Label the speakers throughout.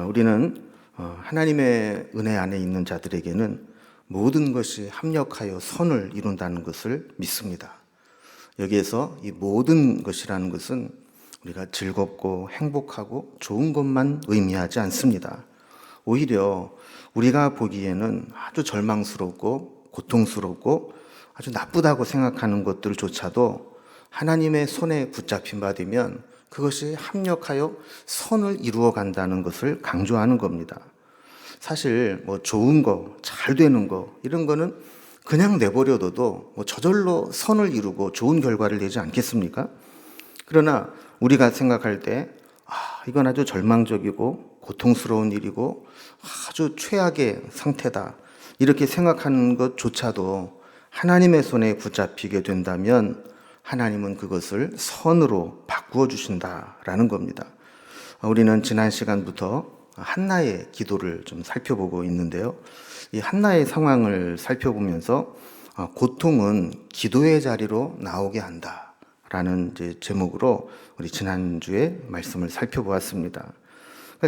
Speaker 1: 우리는 하나님의 은혜 안에 있는 자들에게는 모든 것이 합력하여 선을 이룬다는 것을 믿습니다. 여기에서 이 모든 것이라는 것은 우리가 즐겁고 행복하고 좋은 것만 의미하지 않습니다. 오히려 우리가 보기에는 아주 절망스럽고 고통스럽고 아주 나쁘다고 생각하는 것들조차도 하나님의 손에 붙잡힌 바 되면 그것이 합력하여 선을 이루어 간다는 것을 강조하는 겁니다. 사실 좋은 거, 잘 되는 거 이런 거는 그냥 내버려둬도 저절로 선을 이루고 좋은 결과를 내지 않겠습니까? 그러나 우리가 생각할 때 이건 아주 절망적이고 고통스러운 일이고 아주 최악의 상태다 이렇게 생각하는 것조차도 하나님의 손에 붙잡히게 된다면 하나님은 그것을 선으로 바꾸어 주신다라는 겁니다. 우리는 지난 시간부터 한나의 기도를 좀 살펴보고 있는데요. 이 한나의 상황을 살펴보면서 고통은 기도의 자리로 나오게 한다라는 제목으로 우리 지난주에 말씀을 살펴보았습니다.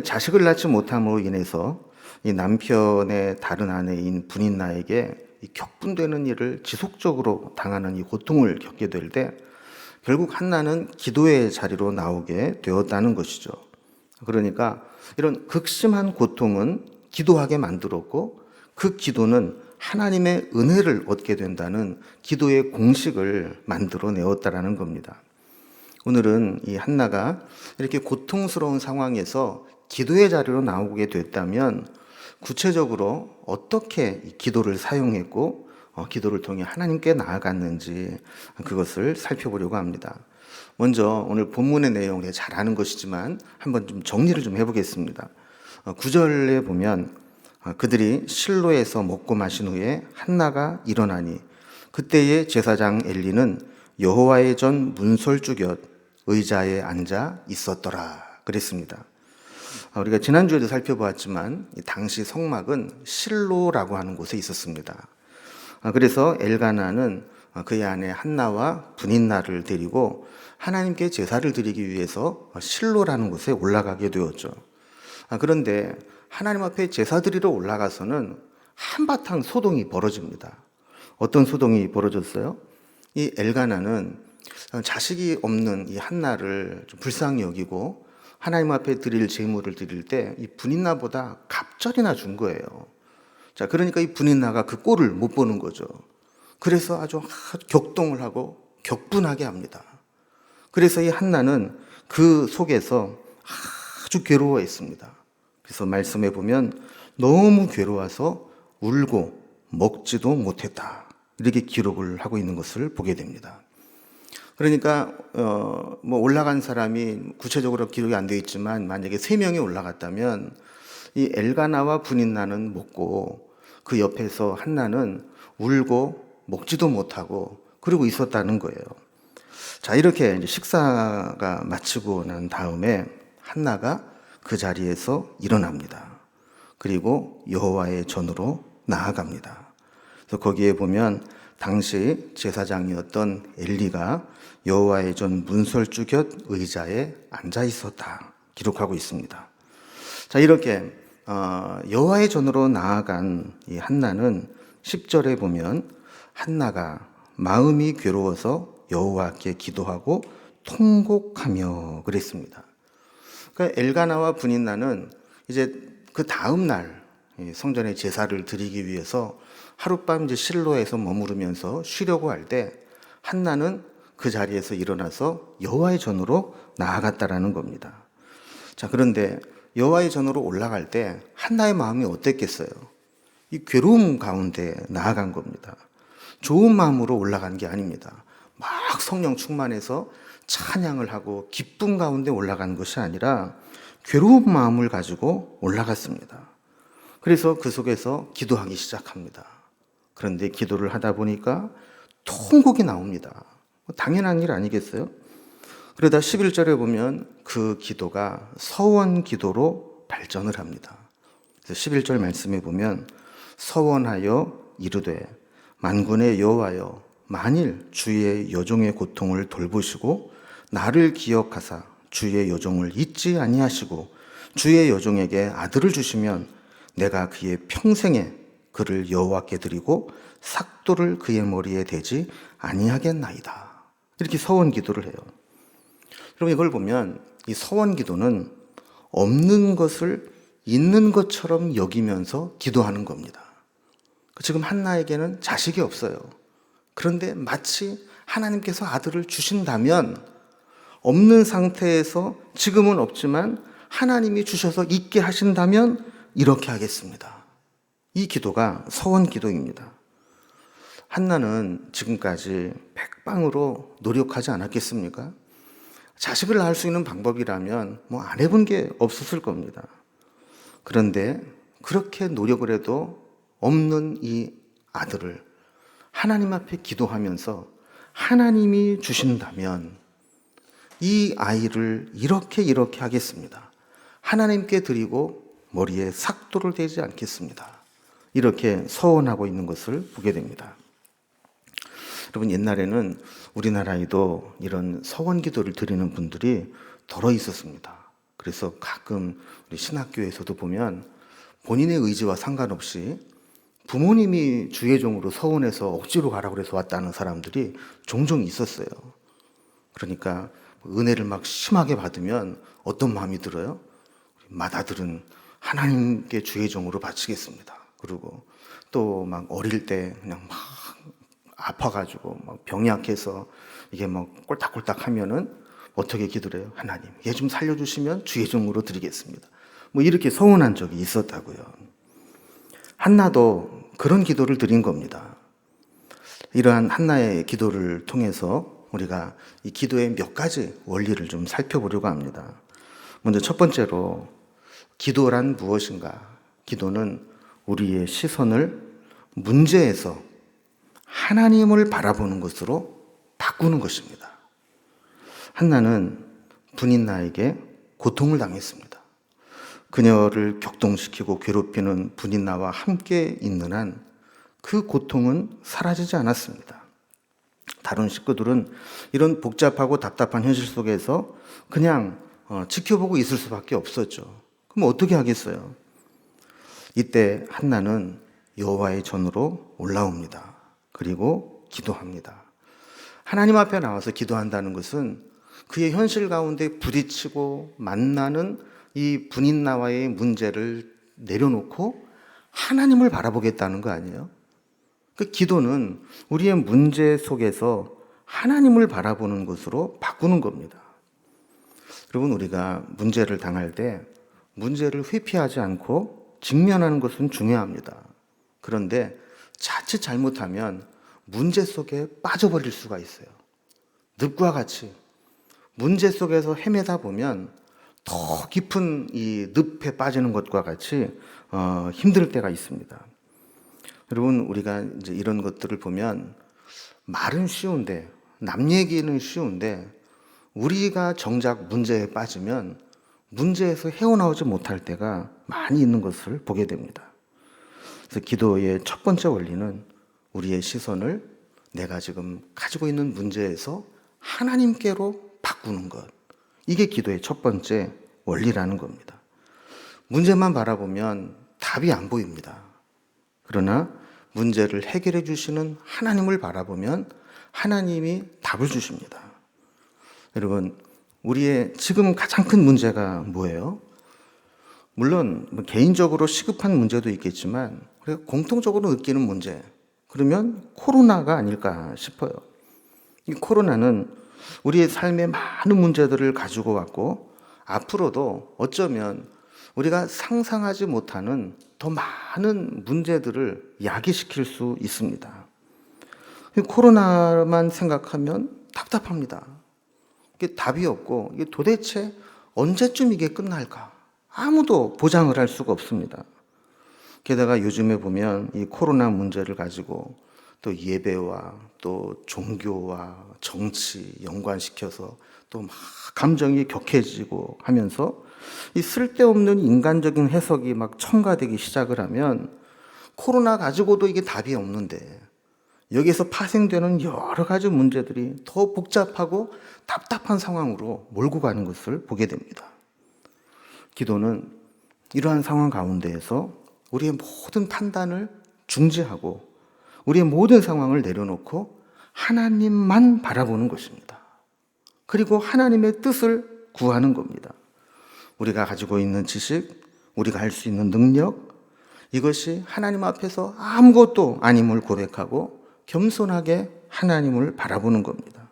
Speaker 1: 자식을 낳지 못함으로 인해서 이 남편의 다른 아내인 분인나에게 이 격분되는 일을 지속적으로 당하는 이 고통을 겪게 될 때 결국 한나는 기도의 자리로 나오게 되었다는 것이죠. 그러니까 이런 극심한 고통은 기도하게 만들었고 그 기도는 하나님의 은혜를 얻게 된다는 기도의 공식을 만들어내었다라는 겁니다. 오늘은 이 한나가 이렇게 고통스러운 상황에서 기도의 자리로 나오게 됐다면 구체적으로 어떻게 기도를 사용했고 기도를 통해 하나님께 나아갔는지 그것을 살펴보려고 합니다. 먼저 오늘 본문의 내용을 잘 아는 것이지만 한번 좀 정리를 좀 해보겠습니다. 9절에 보면 그들이 실로에서 먹고 마신 후에 한나가 일어나니 그때의 제사장 엘리는 여호와의 전 문설주 곁 의자에 앉아 있었더라 그랬습니다. 우리가 지난주에도 살펴보았지만 당시 성막은 실로라고 하는 곳에 있었습니다. 그래서 엘가나는 그의 아내 한나와 분인나를 데리고 하나님께 제사를 드리기 위해서 실로라는 곳에 올라가게 되었죠. 그런데 하나님 앞에 제사 드리러 올라가서는 한바탕 소동이 벌어집니다. 어떤 소동이 벌어졌어요? 이 엘가나는 자식이 없는 이 한나를 좀 불쌍히 여기고 하나님 앞에 드릴 제물을 드릴 때 이 분인나보다 갑절이나 준 거예요. 자, 그러니까 이 분인나가 그 꼴을 못 보는 거죠. 그래서 아주 격동을 하고 격분하게 합니다. 그래서 이 한나는 그 속에서 아주 괴로워했습니다. 그래서 말씀해 보면 너무 괴로워서 울고 먹지도 못했다. 이렇게 기록을 하고 있는 것을 보게 됩니다. 그러니까 올라간 사람이 구체적으로 기록이 안 되어 있지만 만약에 3명이 올라갔다면 이 엘가나와 분인나는 먹고 그 옆에서 한나는 울고 먹지도 못하고 그러고 있었다는 거예요. 자, 이렇게 이제 식사가 마치고 난 다음에 한나가 그 자리에서 일어납니다. 그리고 여호와의 전으로 나아갑니다. 그래서 거기에 보면 당시 제사장이었던 엘리가 여호와의 전 문설주 곁 의자에 앉아 있었다 기록하고 있습니다. 자, 이렇게 여호와의 전으로 나아간 이 한나는 10절에 보면 한나가 마음이 괴로워서 여호와께 기도하고 통곡하며 그랬습니다. 그러니까 엘가나와 분인나는 이제 그 다음 날 성전에 제사를 드리기 위해서 하룻밤 실로에서 머무르면서 쉬려고 할 때 한나는 그 자리에서 일어나서 여호와의 전으로 나아갔다라는 겁니다. 자, 그런데 여호와의 전으로 올라갈 때 한나의 마음이 어땠겠어요? 이 괴로움 가운데 나아간 겁니다. 좋은 마음으로 올라간 게 아닙니다. 막 성령 충만해서 찬양을 하고 기쁨 가운데 올라간 것이 아니라 괴로운 마음을 가지고 올라갔습니다. 그래서 그 속에서 기도하기 시작합니다. 그런데 기도를 하다 보니까 통곡이 나옵니다. 당연한 일 아니겠어요? 그러다 11절에 보면 그 기도가 서원 기도로 발전을 합니다. 그래서 11절 말씀에 보면 서원하여 이르되 만군의 여호와여 만일 주의 여종의 고통을 돌보시고 나를 기억하사 주의 여종을 잊지 아니하시고 주의 여종에게 아들을 주시면 내가 그의 평생에 그를 여호와께 드리고 삭도를 그의 머리에 대지 아니하겠나이다. 이렇게 서원 기도를 해요. 여러분, 이걸 보면 이 서원 기도는 없는 것을 있는 것처럼 여기면서 기도하는 겁니다. 지금 한나에게는 자식이 없어요. 그런데 마치 하나님께서 아들을 주신다면 없는 상태에서 지금은 없지만 하나님이 주셔서 있게 하신다면 이렇게 하겠습니다. 이 기도가 서원 기도입니다. 한나는 지금까지 백방으로 노력하지 않았겠습니까? 자식을 낳을 수 있는 방법이라면 안 해본 게 없었을 겁니다. 그런데 그렇게 노력을 해도 없는 이 아들을 하나님 앞에 기도하면서 하나님이 주신다면 이 아이를 이렇게 하겠습니다. 하나님께 드리고 머리에 삭도를 대지 않겠습니다. 이렇게 서원하고 있는 것을 보게 됩니다. 여러분, 옛날에는 우리나라에도 이런 서원 기도를 드리는 분들이 덜어 있었습니다. 그래서 가끔 우리 신학교에서도 보면 본인의 의지와 상관없이 부모님이 주의 종으로 서원해서 억지로 가라고 해서 왔다는 사람들이 종종 있었어요. 그러니까 은혜를 막 심하게 받으면 어떤 마음이 들어요? 맏아들은 하나님께 주의 종으로 바치겠습니다. 그리고 또 막 어릴 때 그냥 막 아파가지고 막 병약해서 이게 막 꼴딱꼴딱 하면은 어떻게 기도를 해요? 하나님, 얘 좀 살려주시면 주의 종으로 드리겠습니다. 이렇게 서원한 적이 있었다고요. 한나도 그런 기도를 드린 겁니다. 이러한 한나의 기도를 통해서 우리가 이 기도의 몇 가지 원리를 좀 살펴보려고 합니다. 먼저 첫 번째로, 기도란 무엇인가? 기도는 우리의 시선을 문제에서 하나님을 바라보는 것으로 바꾸는 것입니다. 한나는 분인나에게 고통을 당했습니다. 그녀를 격동시키고 괴롭히는 분인나와 함께 있는 한 그 고통은 사라지지 않았습니다. 다른 식구들은 이런 복잡하고 답답한 현실 속에서 그냥 지켜보고 있을 수밖에 없었죠. 그럼 어떻게 하겠어요? 이때 한나는 여호와의 전으로 올라옵니다. 그리고 기도합니다. 하나님 앞에 나와서 기도한다는 것은 그의 현실 가운데 부딪히고 만나는 이 분인나와의 문제를 내려놓고 하나님을 바라보겠다는 거 아니에요? 그 기도는 우리의 문제 속에서 하나님을 바라보는 것으로 바꾸는 겁니다. 여러분, 우리가 문제를 당할 때 문제를 회피하지 않고 직면하는 것은 중요합니다. 그런데 자칫 잘못하면 문제 속에 빠져버릴 수가 있어요. 늪과 같이 문제 속에서 헤매다 보면 더 깊은 이 늪에 빠지는 것과 같이 힘들 때가 있습니다. 여러분, 우리가 이제 이런 것들을 보면 말은 쉬운데, 남 얘기는 쉬운데, 우리가 정작 문제에 빠지면 문제에서 헤어나오지 못할 때가 많이 있는 것을 보게 됩니다. 그래서 기도의 첫 번째 원리는 우리의 시선을 내가 지금 가지고 있는 문제에서 하나님께로 바꾸는 것. 이게 기도의 첫 번째 원리라는 겁니다. 문제만 바라보면 답이 안 보입니다. 그러나 문제를 해결해 주시는 하나님을 바라보면 하나님이 답을 주십니다. 여러분, 우리의 지금 가장 큰 문제가 뭐예요? 물론 개인적으로 시급한 문제도 있겠지만 우리가 공통적으로 느끼는 문제, 그러면 코로나가 아닐까 싶어요. 이 코로나는 우리의 삶에 많은 문제들을 가지고 왔고 앞으로도 어쩌면 우리가 상상하지 못하는 더 많은 문제들을 야기시킬 수 있습니다. 코로나만 생각하면 답답합니다. 이게 답이 없고 이게 도대체 언제쯤 이게 끝날까? 아무도 보장을 할 수가 없습니다. 게다가 요즘에 보면 이 코로나 문제를 가지고 또 예배와 또 종교와 정치 연관시켜서 또 막 감정이 격해지고 하면서 이 쓸데없는 인간적인 해석이 막 첨가되기 시작을 하면 코로나 가지고도 이게 답이 없는데 여기에서 파생되는 여러 가지 문제들이 더 복잡하고 답답한 상황으로 몰고 가는 것을 보게 됩니다. 기도는 이러한 상황 가운데에서 우리의 모든 판단을 중지하고 우리의 모든 상황을 내려놓고 하나님만 바라보는 것입니다. 그리고 하나님의 뜻을 구하는 겁니다. 우리가 가지고 있는 지식, 우리가 할 수 있는 능력, 이것이 하나님 앞에서 아무것도 아님을 고백하고 겸손하게 하나님을 바라보는 겁니다.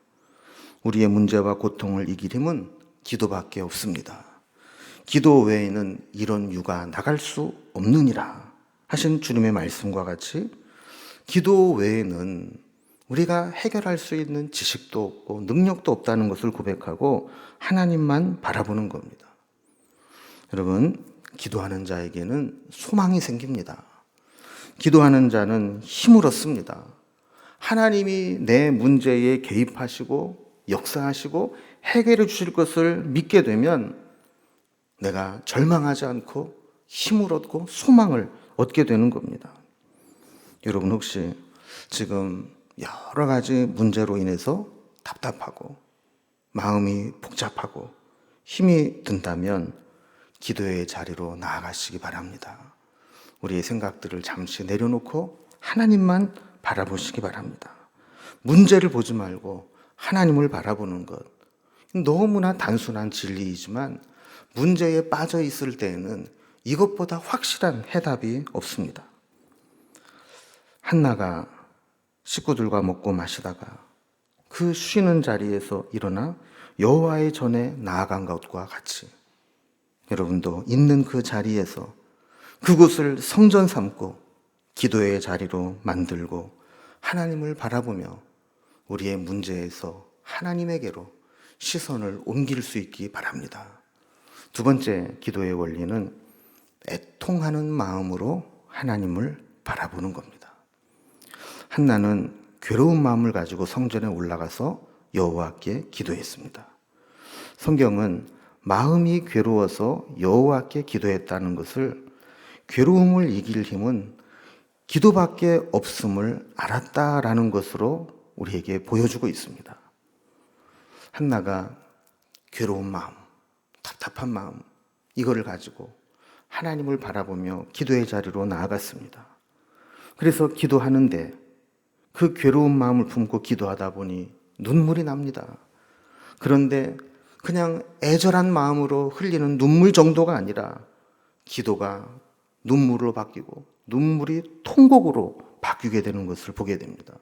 Speaker 1: 우리의 문제와 고통을 이길 힘은 기도밖에 없습니다. 기도 외에는 이런 유가 나갈 수 없느니라 하신 주님의 말씀과 같이 기도 외에는 우리가 해결할 수 있는 지식도 없고 능력도 없다는 것을 고백하고 하나님만 바라보는 겁니다. 여러분, 기도하는 자에게는 소망이 생깁니다. 기도하는 자는 힘을 얻습니다. 하나님이 내 문제에 개입하시고 역사하시고 해결해 주실 것을 믿게 되면 내가 절망하지 않고 힘을 얻고 소망을 얻게 되는 겁니다. 여러분, 혹시 지금 여러 가지 문제로 인해서 답답하고 마음이 복잡하고 힘이 든다면 기도의 자리로 나아가시기 바랍니다. 우리의 생각들을 잠시 내려놓고 하나님만 바라보시기 바랍니다. 문제를 보지 말고 하나님을 바라보는 것, 너무나 단순한 진리이지만 문제에 빠져 있을 때에는 이것보다 확실한 해답이 없습니다. 한나가 식구들과 먹고 마시다가 그 쉬는 자리에서 일어나 여호와의 전에 나아간 것과 같이 여러분도 있는 그 자리에서 그곳을 성전 삼고 기도의 자리로 만들고 하나님을 바라보며 우리의 문제에서 하나님에게로 시선을 옮길 수 있기 바랍니다. 두 번째 기도의 원리는 애통하는 마음으로 하나님을 바라보는 겁니다. 한나는 괴로운 마음을 가지고 성전에 올라가서 여호와께 기도했습니다. 성경은 마음이 괴로워서 여호와께 기도했다는 것을 괴로움을 이길 힘은 기도밖에 없음을 알았다라는 것으로 우리에게 보여주고 있습니다. 한나가 괴로운 마음, 답답한 마음, 이거를 가지고 하나님을 바라보며 기도의 자리로 나아갔습니다. 그래서 기도하는데 그 괴로운 마음을 품고 기도하다 보니 눈물이 납니다. 그런데 그냥 애절한 마음으로 흘리는 눈물 정도가 아니라 기도가 눈물로 바뀌고 눈물이 통곡으로 바뀌게 되는 것을 보게 됩니다.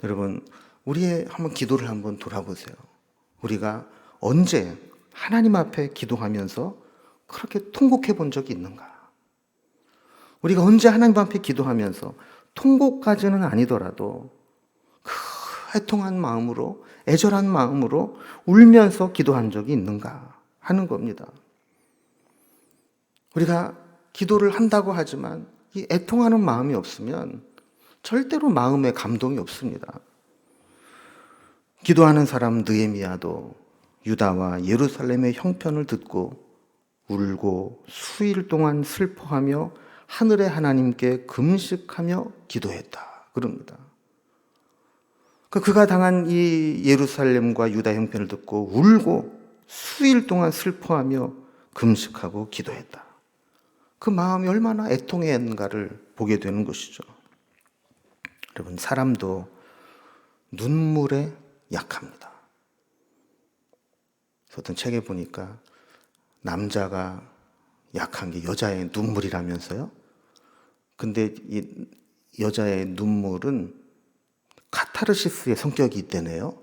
Speaker 1: 여러분, 우리의 한번 기도를 한번 돌아보세요. 우리가 언제 하나님 앞에 기도하면서 그렇게 통곡해 본 적이 있는가? 우리가 언제 하나님 앞에 기도하면서 통곡까지는 아니더라도 그 애통한 마음으로, 애절한 마음으로 울면서 기도한 적이 있는가 하는 겁니다. 우리가 기도를 한다고 하지만 이 애통하는 마음이 없으면 절대로 마음에 감동이 없습니다. 기도하는 사람 느헤미야도 유다와 예루살렘의 형편을 듣고 울고 수일 동안 슬퍼하며 하늘의 하나님께 금식하며 기도했다 그럽니다. 그가 당한 이 예루살렘과 유다 형편을 듣고 울고 수일 동안 슬퍼하며 금식하고 기도했다. 그 마음이 얼마나 애통했는가를 보게 되는 것이죠. 여러분, 사람도 눈물에 약합니다. 어떤 책에 보니까 남자가 약한 게 여자의 눈물이라면서요. 근데 이 여자의 눈물은 카타르시스의 성격이 있대네요.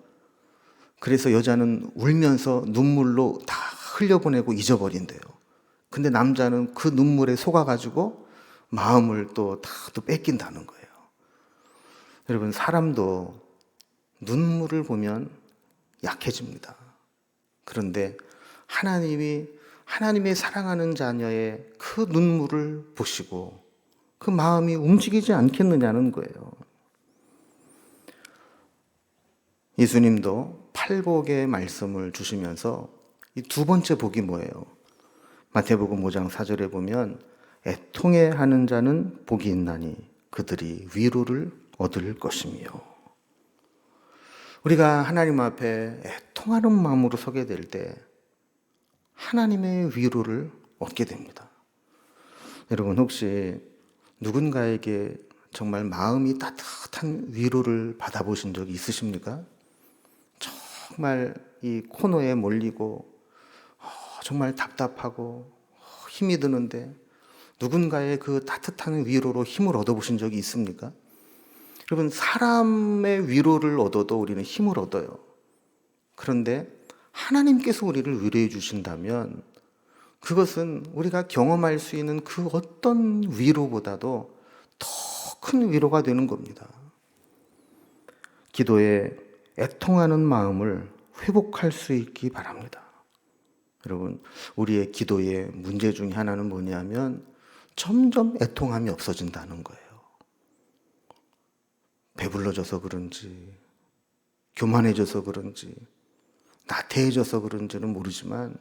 Speaker 1: 그래서 여자는 울면서 눈물로 다 흘려보내고 잊어버린대요. 근데 남자는 그 눈물에 속아가지고 마음을 또 뺏긴다는 거예요. 여러분, 사람도 눈물을 보면 약해집니다. 그런데 하나님의 사랑하는 자녀의 그 눈물을 보시고 그 마음이 움직이지 않겠느냐는 거예요. 예수님도 팔복의 말씀을 주시면서 이 두 번째 복이 뭐예요? 마태복음 5장 4절에 보면 애통해 하는 자는 복이 있나니 그들이 위로를 얻을 것이며, 우리가 하나님 앞에 애통하는 마음으로 서게 될 때 하나님의 위로를 얻게 됩니다. 여러분 혹시 누군가에게 정말 마음이 따뜻한 위로를 받아보신 적이 있으십니까? 정말 이 코너에 몰리고 정말 답답하고 힘이 드는데 누군가의 그 따뜻한 위로로 힘을 얻어보신 적이 있습니까? 여러분 사람의 위로를 얻어도 우리는 힘을 얻어요. 그런데 하나님께서 우리를 위로해 주신다면 그것은 우리가 경험할 수 있는 그 어떤 위로보다도 더 큰 위로가 되는 겁니다. 기도에 애통하는 마음을 회복할 수 있기 바랍니다. 여러분, 우리의 기도의 문제 중에 하나는 뭐냐면 점점 애통함이 없어진다는 거예요. 배불러져서 그런지, 교만해져서 그런지, 나태해져서 그런지는 모르지만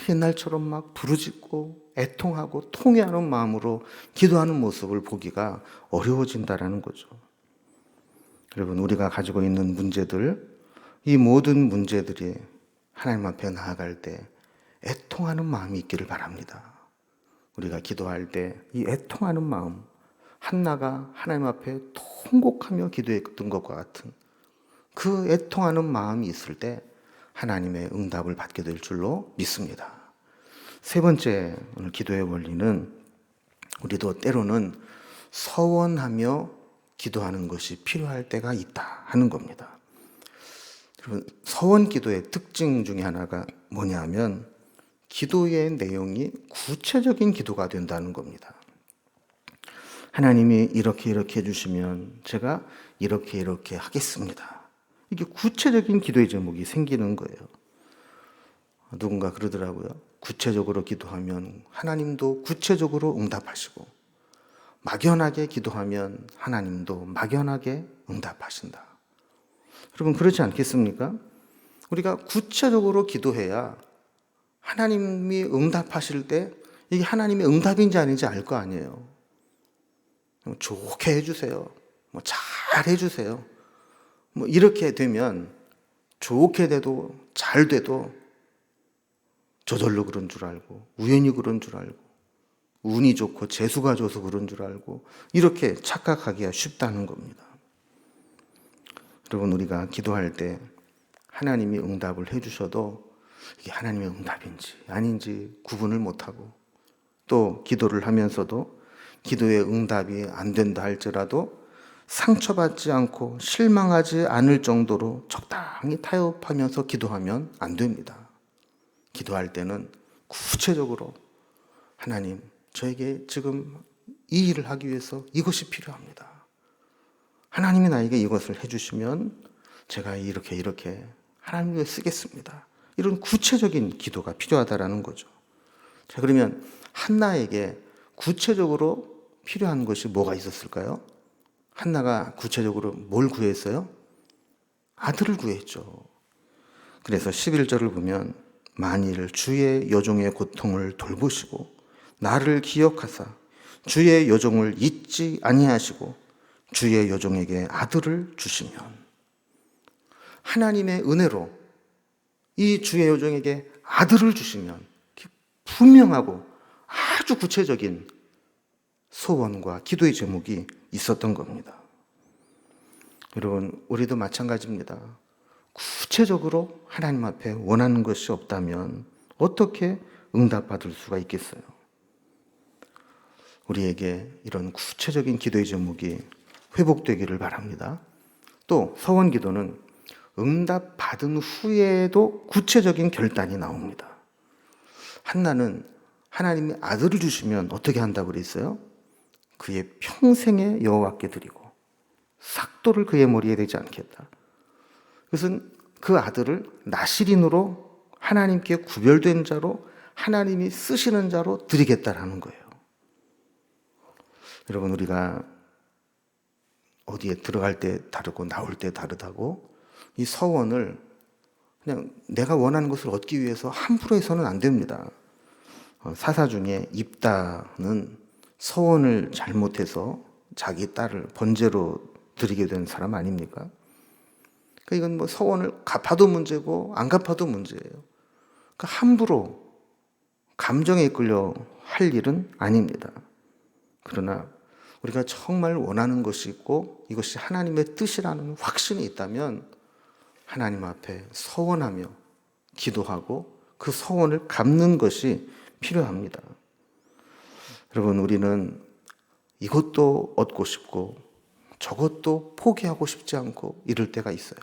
Speaker 1: 옛날처럼 막 부르짖고 애통하고 통회하는 마음으로 기도하는 모습을 보기가 어려워진다는 거죠. 여러분, 우리가 가지고 있는 문제들, 이 모든 문제들이 하나님 앞에 나아갈 때 애통하는 마음이 있기를 바랍니다. 우리가 기도할 때 이 애통하는 마음, 한나가 하나님 앞에 통곡하며 기도했던 것과 같은 그 애통하는 마음이 있을 때 하나님의 응답을 받게 될 줄로 믿습니다. 세 번째 오늘 기도의 원리는 우리도 때로는 서원하며 기도하는 것이 필요할 때가 있다 하는 겁니다. 여러분, 서원 기도의 특징 중에 하나가 뭐냐면 기도의 내용이 구체적인 기도가 된다는 겁니다. 하나님이 이렇게 해주시면 제가 이렇게 하겠습니다. 이게 구체적인 기도의 제목이 생기는 거예요. 누군가 그러더라고요. 구체적으로 기도하면 하나님도 구체적으로 응답하시고 막연하게 기도하면 하나님도 막연하게 응답하신다. 여러분 그렇지 않겠습니까? 우리가 구체적으로 기도해야 하나님이 응답하실 때 이게 하나님의 응답인지 아닌지 알 거 아니에요. 좋게 해주세요. 잘 해주세요. 이렇게 되면 좋게 돼도 잘 돼도 저절로 그런 줄 알고 우연히 그런 줄 알고 운이 좋고 재수가 좋아서 그런 줄 알고 이렇게 착각하기가 쉽다는 겁니다. 여러분 우리가 기도할 때 하나님이 응답을 해주셔도 이게 하나님의 응답인지 아닌지 구분을 못하고 또 기도를 하면서도 기도의 응답이 안 된다 할지라도 상처받지 않고 실망하지 않을 정도로 적당히 타협하면서 기도하면 안 됩니다. 기도할 때는 구체적으로 하나님, 저에게 지금 이 일을 하기 위해서 이것이 필요합니다. 하나님이 나에게 이것을 해주시면 제가 이렇게 하나님 위해 쓰겠습니다. 이런 구체적인 기도가 필요하다라는 거죠. 자, 그러면 한나에게 구체적으로 필요한 것이 뭐가 있었을까요? 한나가 구체적으로 뭘 구했어요? 아들을 구했죠. 그래서 11절을 보면 만일 주의 여종의 고통을 돌보시고 나를 기억하사 주의 여종을 잊지 아니하시고 주의 여종에게 아들을 주시면 하나님의 은혜로 이 주의 여종에게 아들을 주시면 분명하고 아주 구체적인 소원과 기도의 제목이 있었던 겁니다. 여러분, 우리도 마찬가지입니다. 구체적으로 하나님 앞에 원하는 것이 없다면 어떻게 응답받을 수가 있겠어요? 우리에게 이런 구체적인 기도의 제목이 회복되기를 바랍니다. 또 서원 기도는 응답받은 후에도 구체적인 결단이 나옵니다. 한나는 하나님이 아들을 주시면 어떻게 한다고 그랬어요? 그의 평생에 여호와께 드리고 삭도를 그의 머리에 대지 않겠다. 그것은 그 아들을 나실인으로 하나님께 구별된 자로 하나님이 쓰시는 자로 드리겠다라는 거예요. 여러분 우리가 어디에 들어갈 때 다르고 나올 때 다르다고 이 서원을 그냥 내가 원하는 것을 얻기 위해서 함부로 해서는 안 됩니다. 사사 중에 입다는 서원을 잘못해서 자기 딸을 번제로 드리게 된 사람 아닙니까? 그러니까 이건 서원을 갚아도 문제고 안 갚아도 문제예요. 함부로 감정에 끌려 할 일은 아닙니다. 그러나 우리가 정말 원하는 것이 있고 이것이 하나님의 뜻이라는 확신이 있다면 하나님 앞에 서원하며 기도하고 그 서원을 갚는 것이 필요합니다. 여러분, 우리는 이것도 얻고 싶고 저것도 포기하고 싶지 않고 이럴 때가 있어요.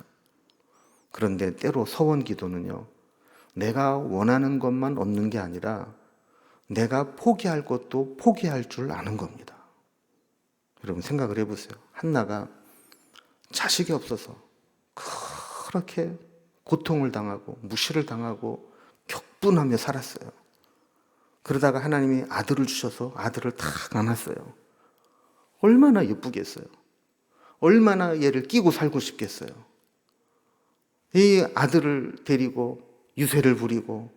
Speaker 1: 그런데 때로 서원 기도는요, 내가 원하는 것만 얻는 게 아니라 내가 포기할 것도 포기할 줄 아는 겁니다. 여러분, 생각을 해보세요. 한나가 자식이 없어서 그렇게 고통을 당하고 무시를 당하고 격분하며 살았어요. 그러다가 하나님이 아들을 주셔서 아들을 탁 안았어요. 얼마나 예쁘겠어요. 얼마나 얘를 끼고 살고 싶겠어요. 이 아들을 데리고 유세를 부리고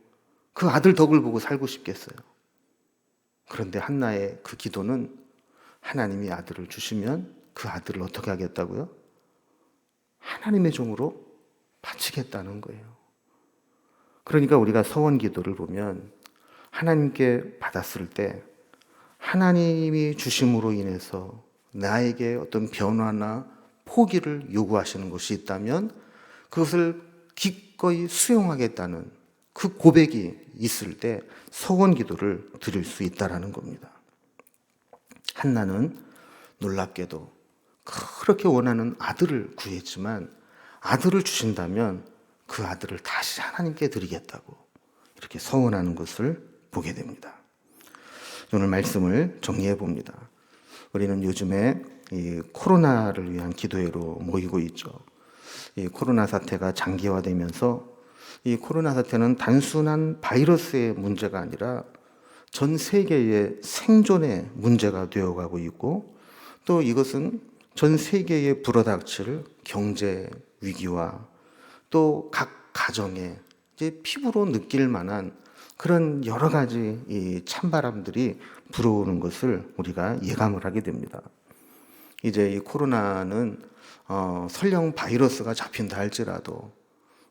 Speaker 1: 그 아들 덕을 보고 살고 싶겠어요. 그런데 한나의 그 기도는 하나님이 아들을 주시면 그 아들을 어떻게 하겠다고요? 하나님의 종으로 바치겠다는 거예요. 그러니까 우리가 서원 기도를 보면 하나님께 받았을 때 하나님이 주심으로 인해서 나에게 어떤 변화나 포기를 요구하시는 것이 있다면 그것을 기꺼이 수용하겠다는 그 고백이 있을 때 서원 기도를 드릴 수 있다라는 겁니다. 한나는 놀랍게도 그렇게 원하는 아들을 구했지만 아들을 주신다면 그 아들을 다시 하나님께 드리겠다고 이렇게 서원하는 것을 보게 됩니다. 오늘 말씀을 정리해 봅니다. 우리는 요즘에 이 코로나를 위한 기도회로 모이고 있죠. 이 코로나 사태가 장기화되면서 이 코로나 사태는 단순한 바이러스의 문제가 아니라 전 세계의 생존의 문제가 되어가고 있고 또 이것은 전 세계에 불어닥칠 경제 위기와 또 각 가정에 이제 피부로 느낄 만한 그런 여러 가지 이 찬바람들이 불어오는 것을 우리가 예감을 하게 됩니다. 이제 이 코로나는 설령 바이러스가 잡힌다 할지라도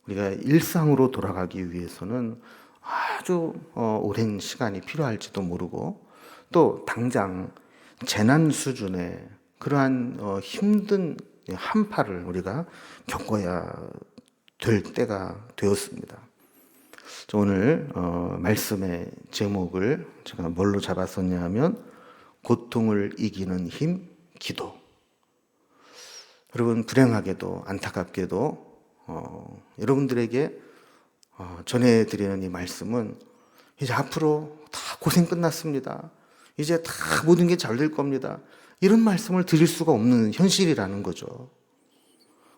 Speaker 1: 우리가 일상으로 돌아가기 위해서는 아주 오랜 시간이 필요할지도 모르고 또 당장 재난 수준의 그러한 힘든 한파를 우리가 겪어야 될 때가 되었습니다. 오늘 말씀의 제목을 제가 뭘로 잡았었냐 하면 고통을 이기는 힘, 기도. 여러분, 불행하게도 안타깝게도 여러분들에게 전해드리는 이 말씀은 이제 앞으로 다 고생 끝났습니다. 이제 다 모든 게 잘 될 겁니다. 이런 말씀을 드릴 수가 없는 현실이라는 거죠.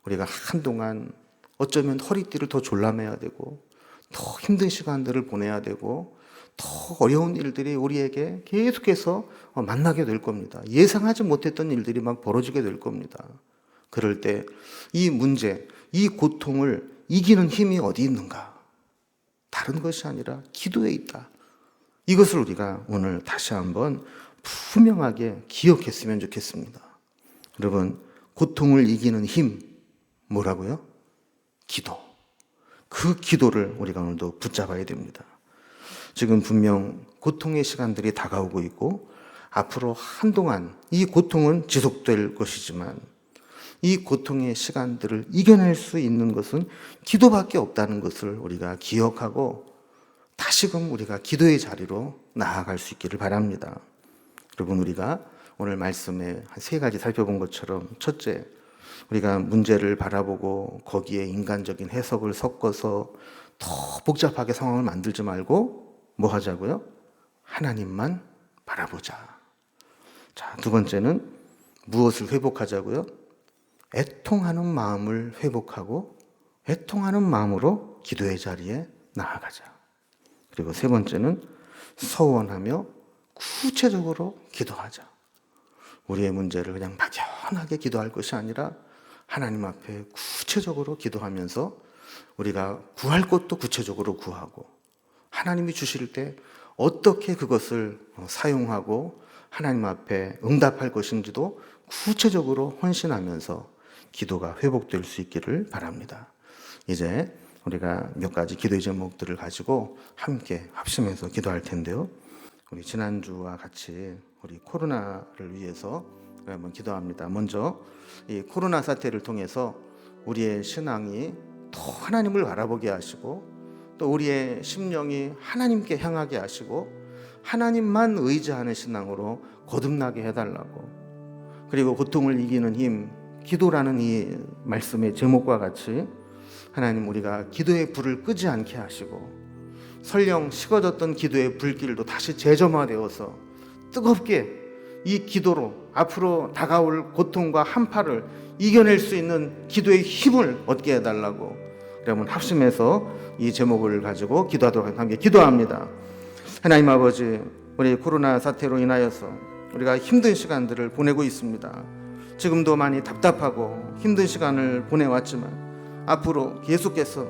Speaker 1: 우리가 한동안 어쩌면 허리띠를 더 졸라매야 되고 더 힘든 시간들을 보내야 되고 더 어려운 일들이 우리에게 계속해서 만나게 될 겁니다. 예상하지 못했던 일들이 막 벌어지게 될 겁니다. 그럴 때 이 문제, 이 고통을 이기는 힘이 어디 있는가? 다른 것이 아니라 기도에 있다. 이것을 우리가 오늘 다시 한번 분명하게 기억했으면 좋겠습니다. 여러분, 고통을 이기는 힘, 뭐라고요? 기도. 그 기도를 우리가 오늘도 붙잡아야 됩니다. 지금 분명 고통의 시간들이 다가오고 있고 앞으로 한동안 이 고통은 지속될 것이지만 이 고통의 시간들을 이겨낼 수 있는 것은 기도밖에 없다는 것을 우리가 기억하고 다시금 우리가 기도의 자리로 나아갈 수 있기를 바랍니다. 여러분, 우리가 오늘 말씀에 한 세 가지 살펴본 것처럼 첫째, 우리가 문제를 바라보고 거기에 인간적인 해석을 섞어서 더 복잡하게 상황을 만들지 말고 뭐 하자고요? 하나님만 바라보자. 자, 두 번째는 무엇을 회복하자고요? 애통하는 마음을 회복하고 애통하는 마음으로 기도의 자리에 나아가자. 그리고 세 번째는 서원하며 구체적으로 기도하자. 우리의 문제를 그냥 막연하게 기도할 것이 아니라 하나님 앞에 구체적으로 기도하면서 우리가 구할 것도 구체적으로 구하고 하나님이 주실 때 어떻게 그것을 사용하고 하나님 앞에 응답할 것인지도 구체적으로 헌신하면서 기도가 회복될 수 있기를 바랍니다. 이제 우리가 몇 가지 기도의 제목들을 가지고 함께 합심해서 기도할 텐데요. 우리 지난주와 같이 우리 코로나를 위해서 한번 기도합니다. 먼저 이 코로나 사태를 통해서 우리의 신앙이 더 하나님을 바라보게 하시고 또 우리의 심령이 하나님께 향하게 하시고 하나님만 의지하는 신앙으로 거듭나게 해달라고, 그리고 고통을 이기는 힘, 기도라는 이 말씀의 제목과 같이 하나님, 우리가 기도의 불을 끄지 않게 하시고 설령 식어졌던 기도의 불길도 다시 재점화되어서 뜨겁게 이 기도로 앞으로 다가올 고통과 한파를 이겨낼 수 있는 기도의 힘을 얻게 해달라고, 여러분 합심해서 이 제목을 가지고 기도하도록 함께 기도합니다. 하나님 아버지, 우리 코로나 사태로 인하여서 우리가 힘든 시간들을 보내고 있습니다. 지금도 많이 답답하고 힘든 시간을 보내왔지만 앞으로 계속해서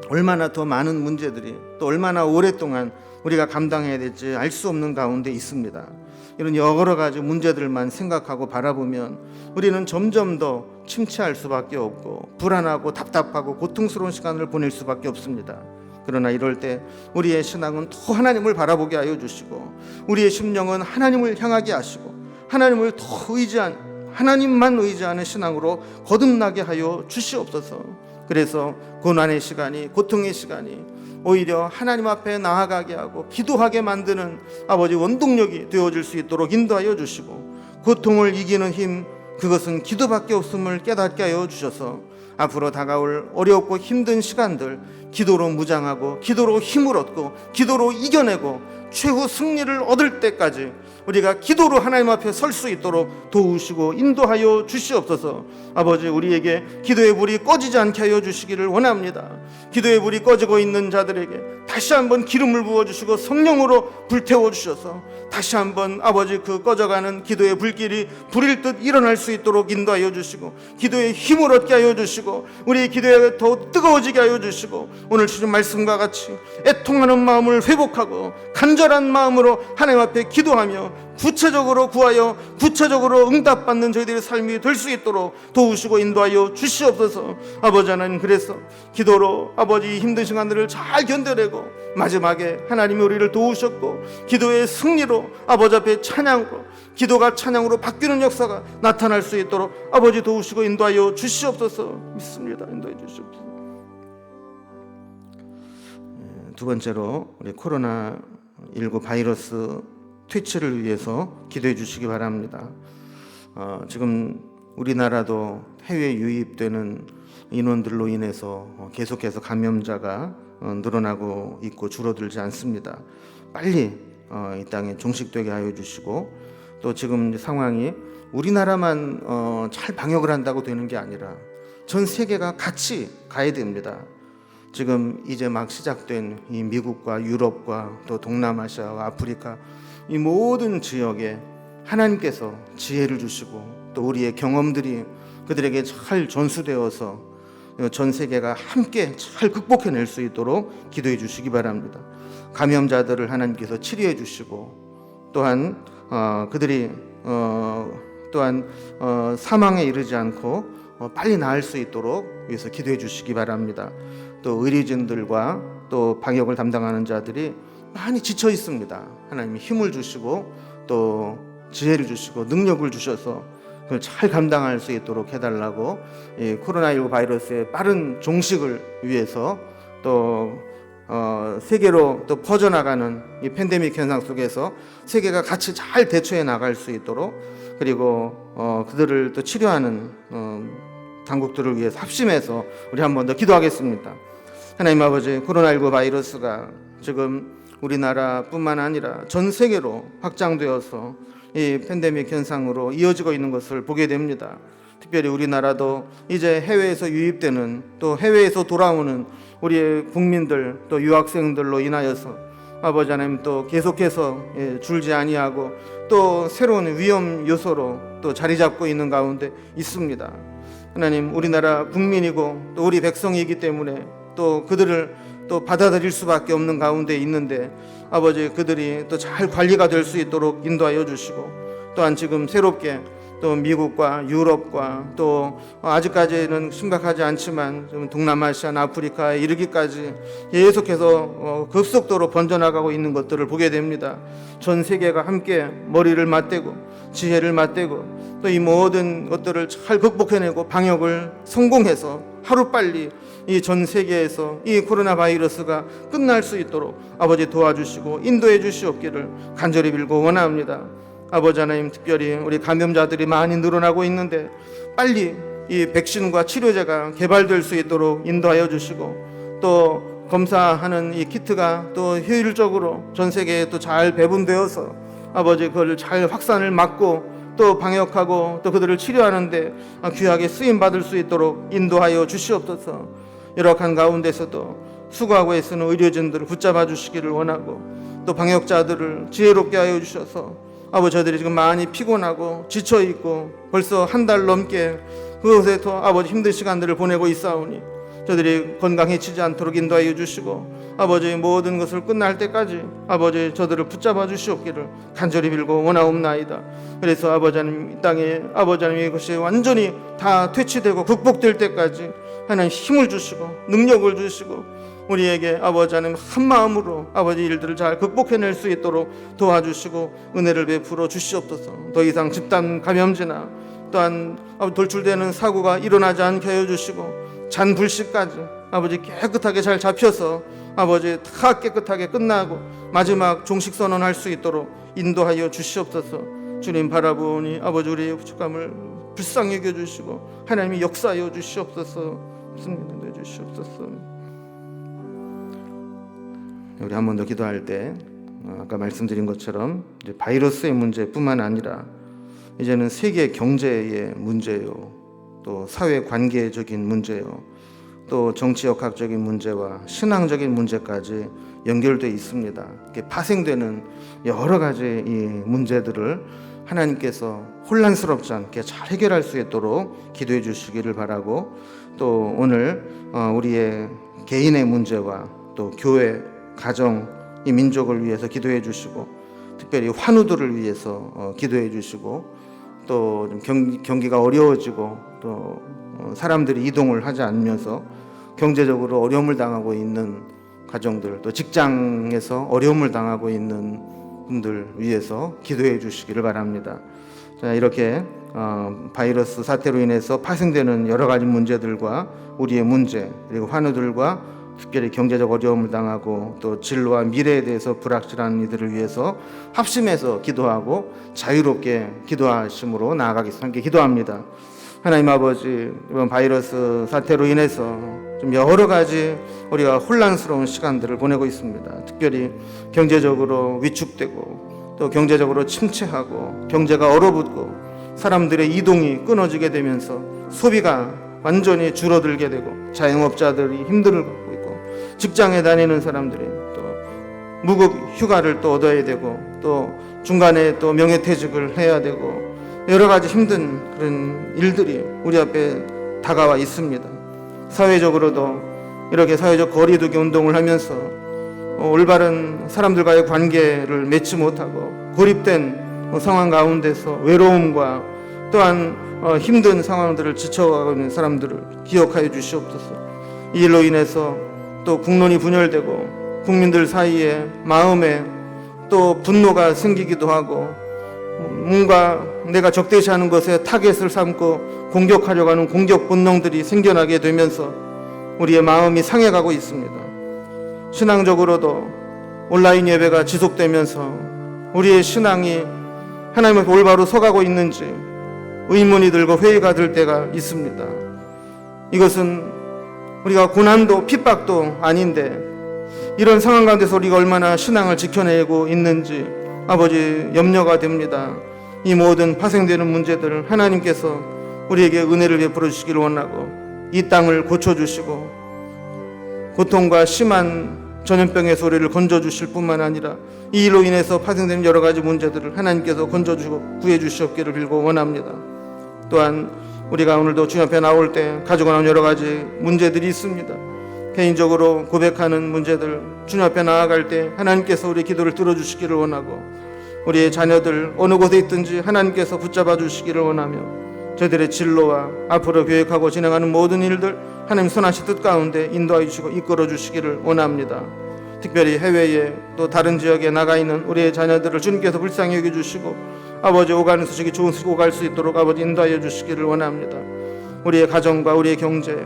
Speaker 1: 얼마나 더 많은 문제들이 또 얼마나 오랫동안 우리가 감당해야 될지 알 수 없는 가운데 있습니다. 이런 여러 가지 문제들만 생각하고 바라보면 우리는 점점 더 침체할 수밖에 없고 불안하고 답답하고 고통스러운 시간을 보낼 수밖에 없습니다. 그러나 이럴 때 우리의 신앙은 더 하나님을 바라보게 하여 주시고 우리의 심령은 하나님을 향하게 하시고 하나님을 더 하나님만 의지하는 신앙으로 거듭나게 하여 주시옵소서. 그래서 고난의 시간이, 고통의 시간이 오히려 하나님 앞에 나아가게 하고 기도하게 만드는 아버지 원동력이 되어질 수 있도록 인도하여 주시고, 고통을 이기는 힘, 그것은 기도밖에 없음을 깨닫게 하여 주셔서 앞으로 다가올 어렵고 힘든 시간들 기도로 무장하고 기도로 힘을 얻고 기도로 이겨내고 최후 승리를 얻을 때까지 우리가 기도로 하나님 앞에 설 수 있도록 도우시고 인도하여 주시옵소서. 아버지, 우리에게 기도의 불이 꺼지지 않게 하여 주시기를 원합니다. 기도의 불이 꺼지고 있는 자들에게 다시 한번 기름을 부어주시고 성령으로 불태워 주셔서 다시 한번 아버지 그 꺼져가는 기도의 불길이 불일 듯 일어날 수 있도록 인도하여 주시고 기도의 힘을 얻게 하여 주시고 우리의 기도에 더 뜨거워지게 하여 주시고 오늘 주신 말씀과 같이 애통하는 마음을 회복하고 간절한 마음으로 하나님 앞에 기도하며 구체적으로 구하여 구체적으로 응답받는 저희들의 삶이 될 수 있도록 도우시고 인도하여 주시옵소서. 아버지 하나님, 그래서 기도로 아버지 힘든 시간들을 잘 견뎌내고 마지막에 하나님이 우리를 도우셨고 기도의 승리로 아버지 앞에 찬양으로, 기도가 찬양으로 바뀌는 역사가 나타날 수 있도록 아버지 도우시고 인도하여 주시옵소서. 믿습니다. 인도해 주시옵소서. 두 번째로 우리 코로나19 바이러스 퇴치를 위해서 기도해 주시기 바랍니다. 지금 우리나라도 해외 유입되는 인원들로 인해서 계속해서 감염자가 늘어나고 있고 줄어들지 않습니다. 빨리 이 땅에 종식되게 하여 주시고, 또 지금 상황이 우리나라만 잘 방역을 한다고 되는 게 아니라 전 세계가 같이 가야 됩니다. 지금 이제 막 시작된 이 미국과 유럽과 또 동남아시아와 아프리카 이 모든 지역에 하나님께서 지혜를 주시고 또 우리의 경험들이 그들에게 잘 전수되어서 전 세계가 함께 잘 극복해낼 수 있도록 기도해 주시기 바랍니다. 감염자들을 하나님께서 치료해 주시고 또한 그들이 또한 사망에 이르지 않고 빨리 나을 수 있도록 위해서 기도해 주시기 바랍니다. 또 의료진들과 또 방역을 담당하는 자들이 많이 지쳐 있습니다. 하나님이 힘을 주시고 또 지혜를 주시고 능력을 주셔서 그걸 잘 감당할 수 있도록 해달라고, 이 코로나19 바이러스의 빠른 종식을 위해서 또 세계로 또 퍼져나가는 이 팬데믹 현상 속에서 세계가 같이 잘 대처해 나갈 수 있도록, 그리고 그들을 또 치료하는 당국들을 위해서 합심해서 우리 한 번 더 기도하겠습니다. 하나님 아버지, 코로나19 바이러스가 지금 우리나라뿐만 아니라 전 세계로 확장되어서 이 팬데믹 현상으로 이어지고 있는 것을 보게 됩니다. 특별히 우리나라도 이제 해외에서 유입되는 또 해외에서 돌아오는 우리의 국민들 또 유학생들로 인하여서 아버지 하나님 또 계속해서 줄지 아니하고 또 새로운 위험 요소로 또 자리 잡고 있는 가운데 있습니다. 하나님, 우리나라 국민이고 또 우리 백성이기 때문에 또 그들을 또 받아들일 수밖에 없는 가운데 있는데 아버지, 그들이 또 잘 관리가 될 수 있도록 인도하여 주시고, 또한 지금 새롭게 또 미국과 유럽과 또 아직까지는 심각하지 않지만 좀 동남아시아, 아프리카에 이르기까지 계속해서 급속도로 번져나가고 있는 것들을 보게 됩니다. 전 세계가 함께 머리를 맞대고 지혜를 맞대고 또 이 모든 것들을 잘 극복해내고 방역을 성공해서 하루빨리 이 전 세계에서 이 코로나 바이러스가 끝날 수 있도록 아버지 도와주시고 인도해 주시옵기를 간절히 빌고 원합니다. 아버지 하나님, 특별히 우리 감염자들이 많이 늘어나고 있는데 빨리 이 백신과 치료제가 개발될 수 있도록 인도하여 주시고 또 검사하는 이 키트가 또 효율적으로 전 세계에 또 잘 배분되어서 아버지 그걸 잘 확산을 막고 또 방역하고 또 그들을 치료하는데 귀하게 쓰임 받을 수 있도록 인도하여 주시옵소서. 열악한 가운데서도 수고하고 애쓰는 의료진들을 붙잡아 주시기를 원하고 또 방역자들을 지혜롭게 하여 주셔서 아버지 저들이 지금 많이 피곤하고 지쳐 있고 벌써 한 달 넘게 그곳에 더 아버지 힘든 시간들을 보내고 있사오니 저들이 건강해지지 않도록 인도하여 주시고 아버지 모든 것을 끝날 때까지 아버지 저들을 붙잡아 주시옵기를 간절히 빌고 원하옵나이다. 그래서 아버지 하나님 이 땅에 아버지 하나님 이것이 완전히 다 퇴치되고 극복될 때까지 하나님 힘을 주시고 능력을 주시고 우리에게 아버지 하나님 한 마음으로 아버지 일들을 잘 극복해낼 수 있도록 도와주시고 은혜를 베풀어 주시옵소서. 더 이상 집단 감염지나 또한 돌출되는 사고가 일어나지 않게 하여 주시고 잔불씨까지 아버지 깨끗하게 잘 잡혀서 아버지 다 깨끗하게 끝나고 마지막 종식 선언할 수 있도록 인도하여 주시옵소서. 주님 바라보니 아버지 우리의 부족함을 불쌍히 여겨주시고 하나님이 역사하여 주시옵소서. 승리해 주시옵소서. 우리 한 번 더 기도할 때 아까 말씀드린 것처럼 이제 바이러스의 문제뿐만 아니라 이제는 세계 경제의 문제요, 또 사회 관계적인 문제요, 또 정치 역학적인 문제와 신앙적인 문제까지 연결되어 있습니다. 이렇게 파생되는 여러 가지 이 문제들을 하나님께서 혼란스럽지 않게 잘 해결할 수 있도록 기도해 주시기를 바라고 또 오늘 우리의 개인의 문제와 또 교회, 가정, 이 민족을 위해서 기도해 주시고 특별히 환우들을 위해서 기도해 주시고 또 경기가 어려워지고 또 사람들이 이동을 하지 않으면서 경제적으로 어려움을 당하고 있는 가정들 또 직장에서 어려움을 당하고 있는 분들 위해서 기도해 주시기를 바랍니다. 자, 이렇게 바이러스 사태로 인해서 파생되는 여러 가지 문제들과 우리의 문제 그리고 환우들과 특별히 경제적 어려움을 당하고 또 진로와 미래에 대해서 불확실한 이들을 위해서 합심해서 기도하고 자유롭게 기도하심으로 나아가겠습니다. 함께 기도합니다. 하나님 아버지, 이번 바이러스 사태로 인해서 좀 여러 가지 우리가 혼란스러운 시간들을 보내고 있습니다. 특별히 경제적으로 위축되고 또 경제적으로 침체하고 경제가 얼어붙고 사람들의 이동이 끊어지게 되면서 소비가 완전히 줄어들게 되고 자영업자들이 힘듦을 갖고 있고 직장에 다니는 사람들이 또 무급 휴가를 또 얻어야 되고 또 중간에 또 명예퇴직을 해야 되고 여러 가지 힘든 그런 일들이 우리 앞에 다가와 있습니다. 사회적으로도 이렇게 사회적 거리두기 운동을 하면서 올바른 사람들과의 관계를 맺지 못하고 고립된 상황 가운데서 외로움과 또한 힘든 상황들을 지쳐가고 있는 사람들을 기억하여 주시옵소서. 이 일로 인해서 또 국론이 분열되고 국민들 사이에 마음에 또 분노가 생기기도 하고 뭔가 내가 적대시하는 것에 타겟을 삼고 공격하려고 하는 공격 본능들이 생겨나게 되면서 우리의 마음이 상해가고 있습니다. 신앙적으로도 온라인 예배가 지속되면서 우리의 신앙이 하나님 앞에 올바로 서가고 있는지 의문이 들고 회의가 들 때가 있습니다. 이것은 우리가 고난도 핍박도 아닌데 이런 상황 가운데서 우리가 얼마나 신앙을 지켜내고 있는지 아버지 염려가 됩니다. 이 모든 파생되는 문제들을 하나님께서 우리에게 은혜를 베풀어 주시기를 원하고 이 땅을 고쳐주시고 고통과 심한 전염병에서 우리를 건져주실 뿐만 아니라 이 일로 인해서 파생되는 여러 가지 문제들을 하나님께서 건져주고 구해주시옵기를 빌고 원합니다. 또한 우리가 오늘도 주님 앞에 나올 때 가지고 나온 여러 가지 문제들이 있습니다. 개인적으로 고백하는 문제들 주님 앞에 나아갈 때 하나님께서 우리 기도를 들어주시기를 원하고
Speaker 2: 우리의 자녀들 어느 곳에 있든지 하나님께서 붙잡아 주시기를 원하며 저희들의 진로와 앞으로 계획하고 진행하는 모든 일들 하나님 선하신 뜻 가운데 인도하여 주시고 이끌어 주시기를 원합니다. 특별히 해외에 또 다른 지역에 나가 있는 우리의 자녀들을 주님께서 불쌍히 여겨주시고 아버지 오가는 소식이 좋은 소식 오갈 수 있도록 아버지 인도하여 주시기를 원합니다. 우리의 가정과 우리의 경제,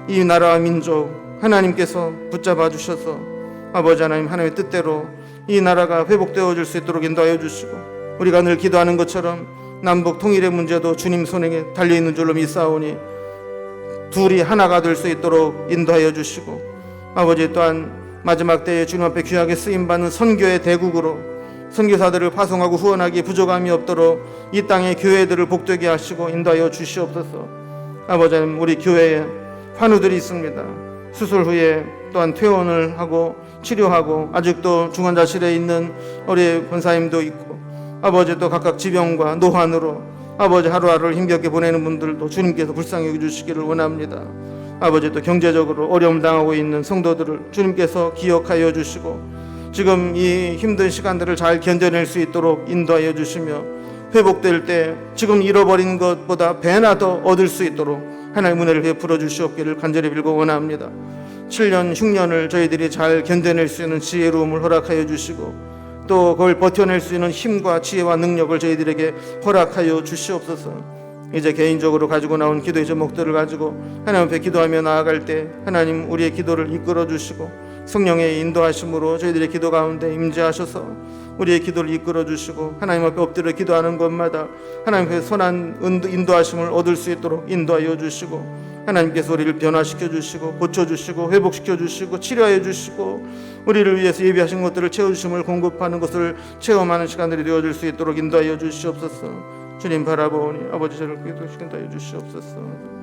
Speaker 2: 이 나라와 민족 하나님께서 붙잡아 주셔서 아버지 하나님의 뜻대로 이 나라가 회복되어질 수 있도록 인도하여 주시고 우리가 늘 기도하는 것처럼 남북 통일의 문제도 주님 손에 달려있는 줄로 믿사오니 둘이 하나가 될 수 있도록 인도하여 주시고 아버지 또한 마지막 때에 주님 앞에 귀하게 쓰임받는 선교의 대국으로 선교사들을 파송하고 후원하기 부족함이 없도록 이 땅의 교회들을 복되게 하시고 인도하여 주시옵소서. 아버지 하나님 우리 교회에 환우들이 있습니다. 수술 후에 또한 퇴원을 하고 치료하고 아직도 중환자실에 있는 우리 권사님도 있고 아버지 또 각각 지병과 노환으로 아버지 하루하루를 힘겹게 보내는 분들도 주님께서 불쌍히 여겨주시기를 원합니다. 아버지 또 경제적으로 어려움 당하고 있는 성도들을 주님께서 기억하여 주시고 지금 이 힘든 시간들을 잘 견뎌낼 수 있도록 인도하여 주시며 회복될 때 지금 잃어버린 것보다 배나 더 얻을 수 있도록 하나님의 은혜를 베풀어 주시옵기를 간절히 빌고 원합니다. 7년 흉년을 저희들이 잘 견뎌낼 수 있는 지혜로움을 허락하여 주시고 또 그걸 버텨낼 수 있는 힘과 지혜와 능력을 저희들에게 허락하여 주시옵소서. 이제 개인적으로 가지고 나온 기도의 제목들을 가지고 하나님 앞에 기도하며 나아갈 때 하나님 우리의 기도를 이끌어 주시고 성령의 인도하심으로 저희들의 기도 가운데 임재하셔서 우리의 기도를 이끌어 주시고 하나님 앞에 엎드려 기도하는 것마다 하나님 앞에 선한 인도하심을 얻을 수 있도록 인도하여 주시고 하나님께서 우리를 변화시켜 주시고 고쳐 주시고 회복시켜 주시고 치료해 주시고 우리를 위해서 예비하신 것들을 채워주심을 공급하는 것을 체험하는 시간들이 되어질 수 있도록 인도하여 주시옵소서. 주님 바라보니 아버지 저를 기도시킨다 해 주시옵소서.